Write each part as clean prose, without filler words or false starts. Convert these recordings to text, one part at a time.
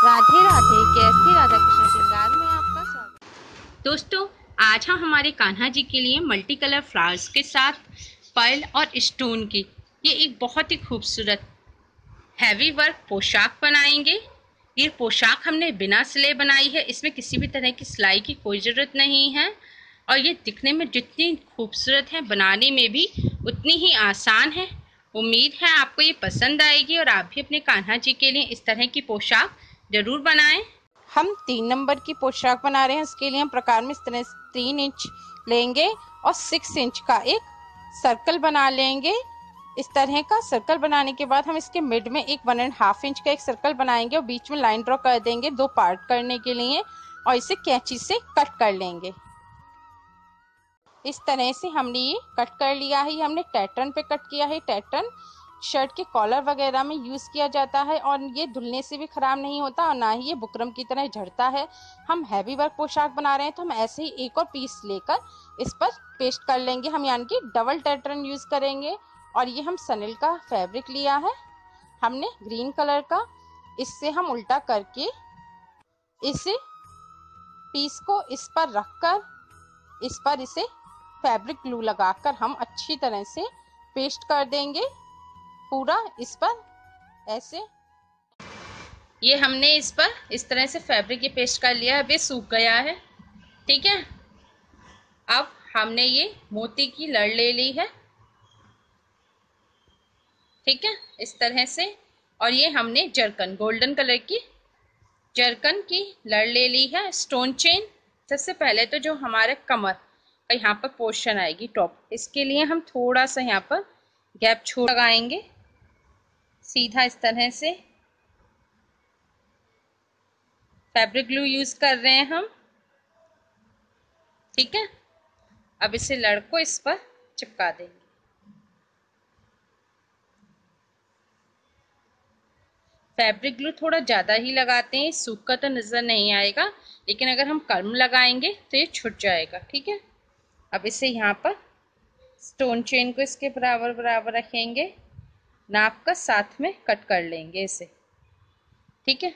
राधे राधे। कैसी राधा कृष्ण श्रृंगार में आपका स्वागत। दोस्तों, आज हम हमारे कान्हा जी के लिए मल्टी कलर फ्लावर्स के साथ पर्ल और स्टोन की ये एक बहुत ही खूबसूरत हैवी वर्क पोशाक बनाएंगे। ये पोशाक हमने बिना सिले बनाई है, इसमें किसी भी तरह की सिलाई की कोई ज़रूरत नहीं है और ये दिखने में जितनी खूबसूरत है बनाने में भी उतनी ही आसान है। उम्मीद है आपको ये पसंद आएगी और आप भी अपने कान्हा जी के लिए इस तरह की पोशाक जरूर बनाएं। हम 3 नंबर की पोशाक बना रहे हैं। इसके लिए हम प्रकार में इस तरह 3 इंच लेंगे और 6 इंच का एक सर्कल बना लेंगे। इस तरह का सर्कल बनाने के बाद हम इसके मिड में एक 1.5 इंच का एक सर्कल बनाएंगे और बीच में लाइन ड्रॉ कर देंगे 2 पार्ट करने के लिए और इसे कैंची से कट कर लेंगे। इस तरह से हमने ये कट कर लिया है। ये हमने पैटर्न पे कट किया है। पैटर्न शर्ट के कॉलर वगैरह में यूज़ किया जाता है और ये धुलने से भी ख़राब नहीं होता और ना ही ये बुकरम की तरह झड़ता है। हम हैवी वर्क पोशाक बना रहे हैं तो हम ऐसे ही एक और पीस लेकर इस पर पेस्ट कर लेंगे। हम यानी कि डबल पैटर्न यूज़ करेंगे और ये हम सनिल का फैब्रिक लिया है हमने ग्रीन कलर का। इससे हम उल्टा करके इस पीस को इस पर रखकर इस पर इसे फैब्रिक ग्लू लगाकर हम अच्छी तरह से पेस्ट कर देंगे पूरा इस पर ऐसे। ये हमने इस पर इस तरह से फैब्रिक ये पेस्ट कर लिया है। अब ये सूख गया है, ठीक है। अब हमने ये मोती की लड़ ले ली है, ठीक है, इस तरह से। और ये हमने जरकन गोल्डन कलर की जरकन की लड़ ले ली है। स्टोन चेन सबसे पहले तो जो हमारे कमर यहाँ पर पोर्शन आएगी टॉप, इसके लिए हम थोड़ा सा यहाँ पर गैप छोड़ लगाएंगे सीधा इस तरह से। फैब्रिक ग्लू यूज कर रहे हैं हम, ठीक है। अब इसे लड़ को इस पर चिपका देंगे। फैब्रिक ग्लू थोड़ा ज़्यादा ही लगाते हैं, सूखा तो नज़र नहीं आएगा, लेकिन अगर हम कम लगाएंगे तो ये छूट जाएगा, ठीक है। अब इसे यहाँ पर स्टोन चेन को इसके बराबर बराबर रखेंगे, नाप का साथ में कट कर लेंगे इसे, ठीक है।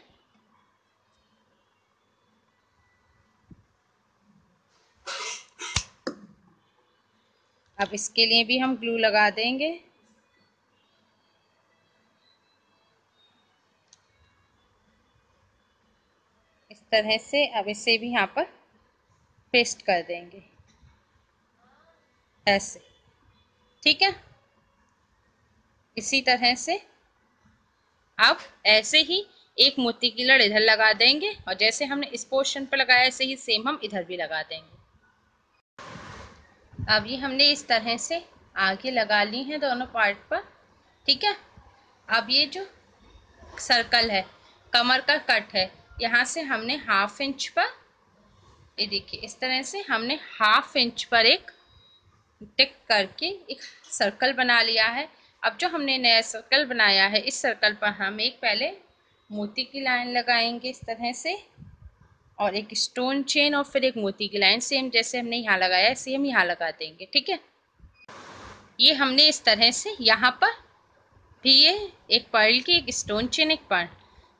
अब इसके लिए भी हम ग्लू लगा देंगे। इस तरह से अब इसे भी यहाँ पर पेस्ट कर देंगे ऐसे, ठीक है। इसी तरह से अब ऐसे ही एक मोती की लड़ इधर लगा देंगे और जैसे हमने इस पोर्शन पर लगाया ऐसे ही सेम हम इधर भी लगा देंगे। अब ये हमने इस तरह से आगे लगा ली हैं दोनों पार्ट पर, ठीक है। अब ये जो सर्कल है कमर का कट है, यहाँ से हमने 1/2 इंच पर, ये देखिए इस तरह से हमने 1/2 इंच पर एक टिक करके एक सर्कल बना लिया है। अब जो हमने नया सर्कल बनाया है इस सर्कल पर हम एक पहले मोती की लाइन लगाएंगे इस तरह से और एक स्टोन चेन और फिर एक मोती की लाइन, सेम जैसे हमने यहाँ लगाया है सेम यहाँ लगा देंगे, ठीक है। ये हमने इस तरह से यहाँ पर भी ये एक पर्ल की एक स्टोन चेन एक पर्ल,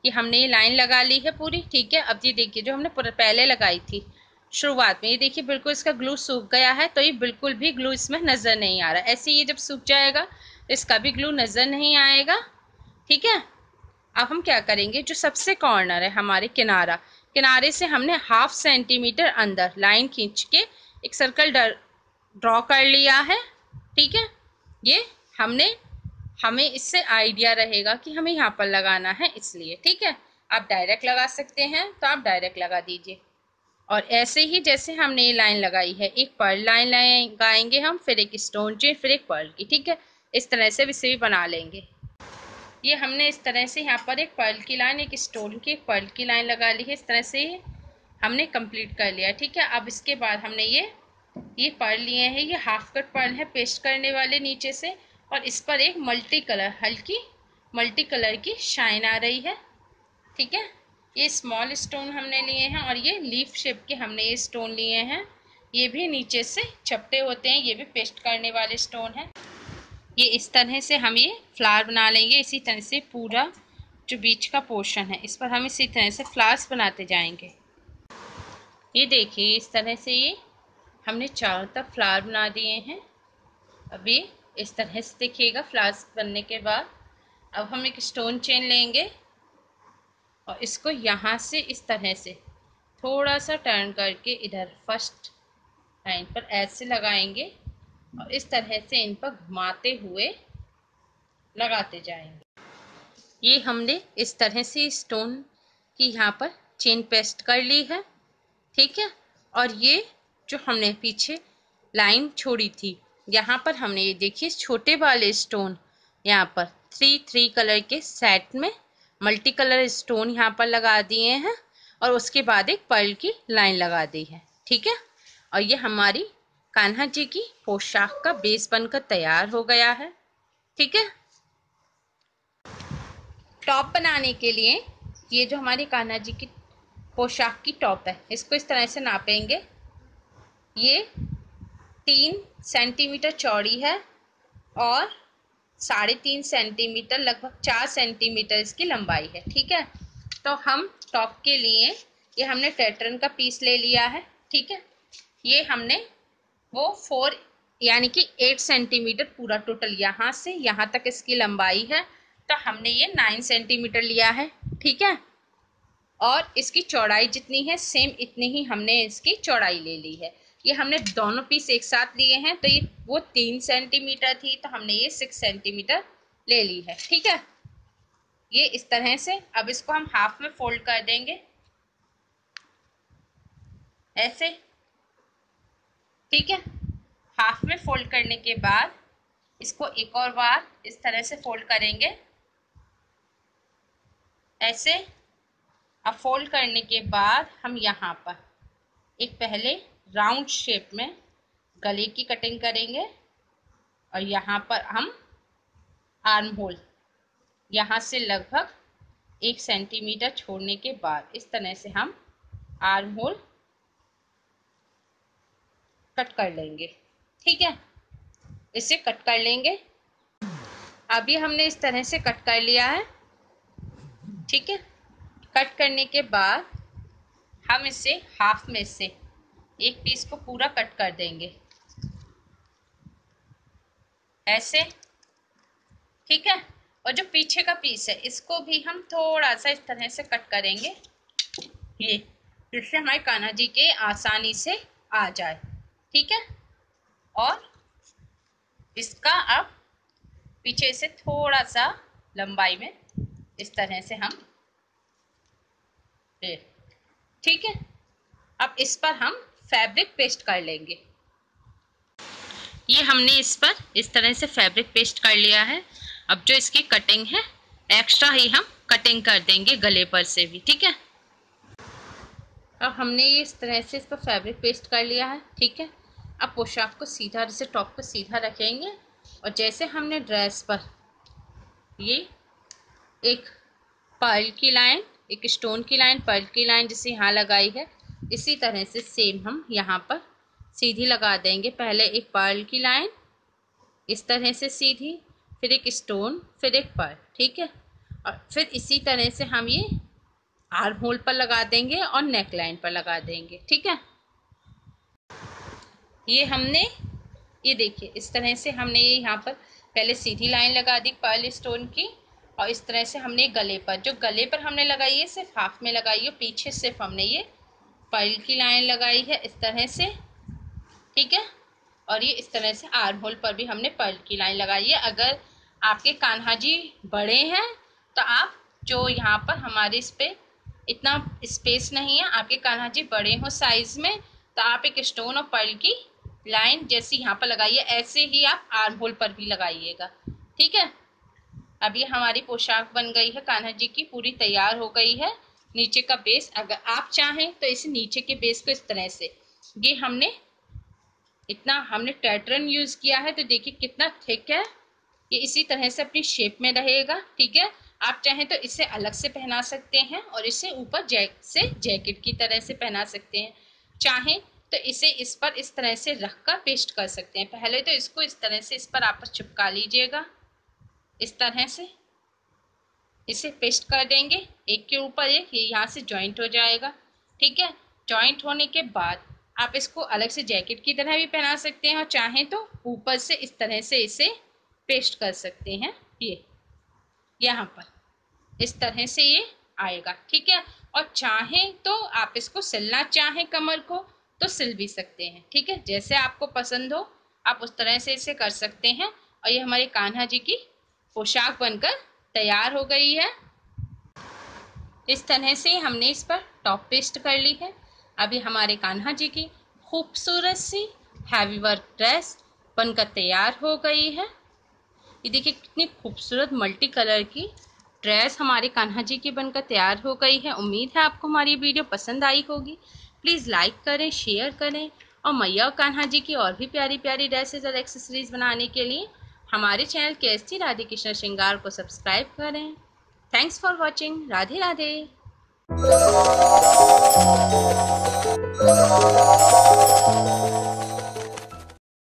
ये हमने ये लाइन लगा ली है पूरी, ठीक है। अब ये देखिए जो हमने पहले लगाई थी शुरुआत में, ये देखिए बिल्कुल इसका ग्लू सूख गया है, तो ये बिल्कुल भी ग्लू इसमें नज़र नहीं आ रहा। ऐसे ये जब सूख जाएगा तो इसका भी ग्लू नज़र नहीं आएगा, ठीक है। अब हम क्या करेंगे, जो सबसे कॉर्नर है हमारे किनारे से हमने 1/2 सेंटीमीटर अंदर लाइन खींच के एक सर्कल ड्रॉ कर लिया है, ठीक है। ये हमें इससे आइडिया रहेगा कि हमें यहाँ पर लगाना है इसलिए, ठीक है। आप डायरेक्ट लगा सकते हैं तो आप डायरेक्ट लगा दीजिए। और ऐसे ही जैसे हमने ये लाइन लगाई है एक पर्ल लाइन लगाएंगे हम, फिर एक स्टोन चेन, फिर एक पर्ल की, ठीक है। इस तरह से इसे भी बना लेंगे। ये हमने इस तरह से यहाँ पर एक पर्ल की लाइन एक स्टोन की एक पर्ल की लाइन लगा ली है, इस तरह से हमने कंप्लीट कर लिया, ठीक है। अब इसके बाद हमने ये पर्ल लिए हैं, ये 1/2 कट पर्ल है पेस्ट करने वाले नीचे से, और इस पर एक हल्की मल्टी कलर की शाइन आ रही है, ठीक है। ये स्मॉल स्टोन हमने लिए हैं और ये लीफ शेप के हमने ये स्टोन लिए हैं, ये भी नीचे से चपटे होते हैं, ये भी पेस्ट करने वाले स्टोन हैं। ये इस तरह से हम ये फ्लावर बना लेंगे। इसी तरह से पूरा जो बीच का पोर्शन है इस पर हम इसी तरह से फ्लावर्स बनाते जाएंगे। ये देखिए इस तरह से ये हमने चारों तरफ फ्लावर बना दिए हैं। अभी इस तरह से देखिएगा फ्लावर्स बनने के बाद। अब हम एक स्टोन चेन लेंगे और इसको यहाँ से इस तरह से थोड़ा सा टर्न करके इधर फर्स्ट लाइन पर ऐसे लगाएंगे और इस तरह से इन पर घुमाते हुए लगाते जाएंगे। ये हमने इस तरह से स्टोन की यहाँ पर चेन पेस्ट कर ली है, ठीक है। और ये जो हमने पीछे लाइन छोड़ी थी यहाँ पर हमने ये देखिए छोटे वाले स्टोन यहाँ पर 3 कलर के सेट में मल्टी कलर स्टोन यहाँ पर लगा दिए हैं और उसके बाद एक पर्ल की लाइन लगा दी है, ठीक है। और ये हमारी कान्हा जी की पोशाक का बेस बनकर तैयार हो गया है, ठीक है। टॉप बनाने के लिए ये जो हमारी कान्हा जी की पोशाक की टॉप है इसको इस तरह से नापेंगे। ये 3 सेंटीमीटर चौड़ी है और 3.5 सेंटीमीटर लगभग 4 सेंटीमीटर इसकी लंबाई है, ठीक है। तो हम टॉप के लिए ये हमने टेट्रन का पीस ले लिया है, ठीक है। ये हमने वो 4 यानी कि 8 सेंटीमीटर पूरा टोटल यहाँ से यहाँ तक इसकी लंबाई है, तो हमने ये 9 सेंटीमीटर लिया है, ठीक है। और इसकी चौड़ाई जितनी है सेम इतनी ही हमने इसकी चौड़ाई ले ली है। ये हमने दोनों पीस एक साथ लिए हैं तो ये वो 3 सेंटीमीटर थी तो हमने ये 6 सेंटीमीटर ले ली है, ठीक है। ये इस तरह से अब इसको हम हाफ में फोल्ड कर देंगे ऐसे, ठीक है। हाफ में फोल्ड करने के बाद इसको एक और बार इस तरह से फोल्ड करेंगे ऐसे। अब फोल्ड करने के बाद हम यहाँ पर एक पहले राउंड शेप में गले की कटिंग करेंगे और यहाँ पर हम आर्म होल यहाँ से लगभग 1 सेंटीमीटर छोड़ने के बाद इस तरह से हम आर्म होल कट कर लेंगे, ठीक है। इसे कट कर लेंगे। अभी हमने इस तरह से कट कर लिया है, ठीक है। कट करने के बाद हम इसे हाफ में से एक पीस को पूरा कट कर देंगे ऐसे, ठीक है। और जो पीछे का पीस है इसको भी हम थोड़ा सा इस तरह से कट करेंगे ये, जिससे हमारे कान्हा जी के आसानी से आ जाए, ठीक है। और इसका अब पीछे से थोड़ा सा लंबाई में इस तरह से हम ठीक है। अब इस पर हम फैब्रिक पेस्ट कर लेंगे। ये हमने इस पर इस तरह से फैब्रिक पेस्ट कर लिया है। अब जो इसकी कटिंग है एक्स्ट्रा ही हम कटिंग कर देंगे गले पर से भी, ठीक है। अब हमने ये इस तरह से इस पर फैब्रिक पेस्ट कर लिया है, ठीक है। अब पोशाक को सीधा जैसे टॉप को सीधा रखेंगे और जैसे हमने ड्रेस पर ये एक पर्ल की लाइन, एक स्टोन की लाइन, पर्ल की लाइन जैसे यहाँ लगाई है इसी तरह से सेम हम यहाँ पर सीधी लगा देंगे। पहले एक पर्ल की लाइन इस तरह से सीधी, फिर एक स्टोन, फिर एक पर्ल, ठीक है। और फिर इसी तरह से हम ये आर्म होल पर लगा देंगे और नेक लाइन पर लगा देंगे, ठीक है। ये हमने ये देखिए इस तरह से हमने ये यहाँ पर पहले सीधी लाइन लगा दी पर्ल स्टोन की और इस तरह से हमने गले पर, जो गले पर हमने लगाई है सिर्फ हाफ में लगाई है, पीछे सिर्फ हमने ये पर्ल की लाइन लगाई है इस तरह से, ठीक है। और ये इस तरह से आर्म होल पर भी हमने पर्ल की लाइन लगाई है। अगर आपके कान्हा जी बड़े हैं तो आप जो यहाँ पर हमारे इस पे इतना स्पेस नहीं है, आपके कान्हा जी बड़े हो साइज में तो आप एक स्टोन और पर्ल की लाइन जैसी यहाँ पर लगाइए, ऐसे ही आप आर्म होल पर भी लगाइएगा, ठीक है। अब ये हमारी पोशाक बन गई है, कान्हा जी की पूरी तैयार हो गई है। नीचे का बेस अगर आप चाहें तो इस नीचे के बेस को इस तरह से, ये हमने इतना हमने टैट्रन यूज किया है तो देखिए कितना थिक है, ये इसी तरह से अपनी शेप में रहेगा, ठीक है। आप चाहें तो इसे अलग से पहना सकते हैं और इसे ऊपर जैकेट की तरह से पहना सकते हैं। चाहें तो इसे इस पर इस तरह से रख कर पेस्ट कर सकते हैं। पहले तो इसको इस तरह से इस पर आपस चिपका लीजिएगा इस तरह से, इसे पेस्ट कर देंगे एक के ऊपर एक, ये यहाँ से जॉइंट हो जाएगा। ठीक है, जॉइंट होने के बाद आप इसको अलग से जैकेट की तरह भी पहना सकते हैं और चाहें तो ऊपर से इस तरह से इसे पेस्ट कर सकते हैं। ये यहाँ पर इस तरह से ये आएगा। ठीक है, और चाहें तो आप इसको सिलना चाहें कमर को तो सिल भी सकते हैं। ठीक है, जैसे आपको पसंद हो आप उस तरह से इसे कर सकते हैं। और ये हमारे कान्हा जी की पोशाक बनकर तैयार हो गई है। इस तरह से हमने इस पर टॉप पेस्ट कर ली है। अभी हमारे कान्हा जी की खूबसूरत सी हैवी वर्क ड्रेस बनकर तैयार हो गई है। ये देखिए कितनी खूबसूरत मल्टी कलर की ड्रेस हमारे कान्हा जी की बनकर तैयार हो गई है। उम्मीद है आपको हमारी वीडियो पसंद आई होगी। प्लीज़ लाइक करें, शेयर करें और मैया और कान्हा जी की और भी प्यारी प्यारी ड्रेसेस और एक्सेसरीज बनाने के लिए हमारे चैनल KST राधे कृष्ण श्रृंगार को सब्सक्राइब करें। Thanks for watching. Radhe Radhe.